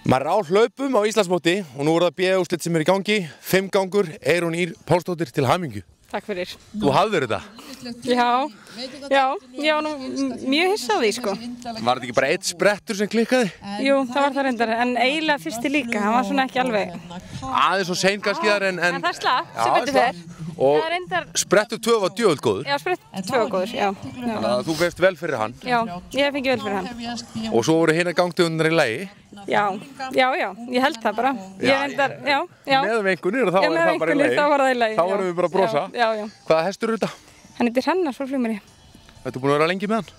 Maður á hlaupum á Íslandsmóti og nú það B-úrslit sem í gangi, 5 gangur, Eyrún Ýr Pálsdóttir til hamingju. Takk fyrir. Þú hafðir þetta? Já, nú mjög hissa á því sko. Var þetta ekki bara eitt sprettur sem klikkaði? Jú, það var það reyndar, en eiginlega fyrsti líka, hann var svona ekki alveg. Aðeins og sein kannski þar en En það slapp, sem betur fer. Og reyndar... sprettur 2 var djöfull góður. Já, sprettur 2 var góður, já. Þannig að þú fegst vel fyrir hann. Já, ég fengi vel fyrir hann. Og svo voru hinna gangtegundir í lagi. Já, ég held það bara. Ég reyndar, já. Með vengunir og þá var það bara í lagi. Þá var það í lagi. Þá varum við bara að brosa. Já. Hvaða hestur eru þetta? Hann heitir Hrannar frá Flugumýri. Þetta búin að vera lengi með hann?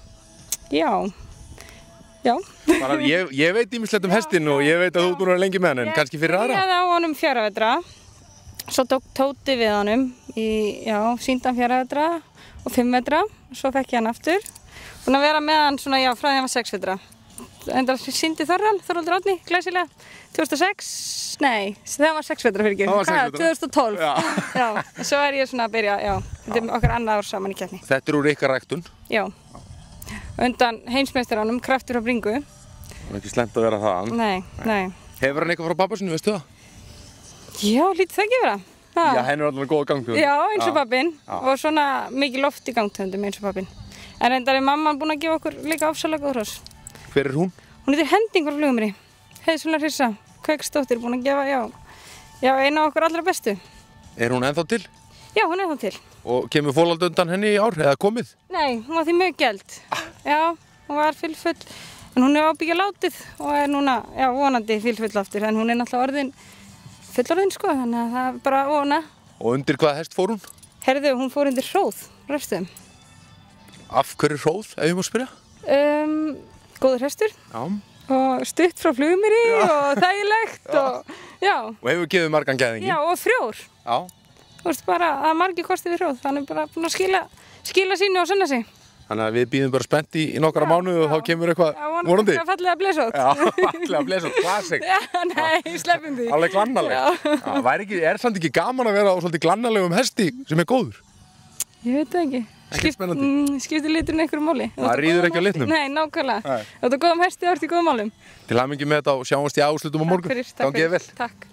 Já. Bara, ég veit ýmislegt hestinn og ég veit að þú ert búin að vera lengi með hann, en kannski fyrir aðra? Ég byrjaði á honum 4 vetra. Svo tók Tóti við honum sýndi hann 4 vetra og 5 vetra. Svo fekk ég hann aftur. Búin að vera með hann svona, frá því hann var 6 vetra. Enda sýndi Þorvaldur Árni, glæsilega. 2006, nei, þegar hann var 6 vetra fyrir ekki. Það var 6 vetra? 2012. Já. Og svo ég svona að byrja, þetta okkar annað ár saman í keppni. Þetta úr ykkar ræktun? Já. Undan heimsmeistaranum, Kraftur á Bringu. Það er ekki slæmt að vera það. Nei. Hefur hann eitthvað frá pabba sinu, veistu það? Já, lítið það ekki vera. Já, henni er alveg góða gangtegund. Já, eins og pappinn. Og svona mikið loft í gangtegundum eins og pappinn. En reyndar er mamman búin að gefa okkur líka ofsalega góð hross. Hver er hún? Hún heitir Hending frá Flugumýri. Heiðsvöldar Hrissa, Kveiksdóttir, búin að gefa, eina af okkur allra bestu. Er hún ennþá til? Já, hún er ennþá til. Og kemur fólald undan henni í ár, eða komið? Nei, hún var því mjög gæld. Já, hún var fylfull. En hún er ábyggja látið og er núna, vonandi fylfull aftur. En hún er náttúrulega fullorðin sko, þannig að það er bara vona. Og undir hvaða hest fór hún? Herðu, hún fór undir Hróð, Refstöðum. Af hverju Hróð, ef ég má spyrja? Góður hestur. Já. Og stutt frá Flugumýri og þægilegt og Og hefur gefið margan gæðingi. Já, og frjór. Já. Þú veist bara að margir kosti við Hróð, hann er bara búin að skila sínu og sanna sig. Þannig að við býðum bara spennt í nokkra mánuði og þá kemur eitthvað vonandi. Já, fallega blesótt. Já, fallega blesótt, classic. Já, nei, sleppum því. Alveg glannaleg. Er samt ekki gaman að vera á svolítið glannalegum hesti sem er góður? Ég veit það ekki. Ekki spennandi. Skiptir liturinn einhverju máli. Það ríður ekki á litnum. Nei, nákvæmlega. Þú ert á góðum hesti og ert í góðum málum. Til hamingju með þetta og sjáumst í áslutum á morgun. Takk fyrir. Gangið þér vel. Takk.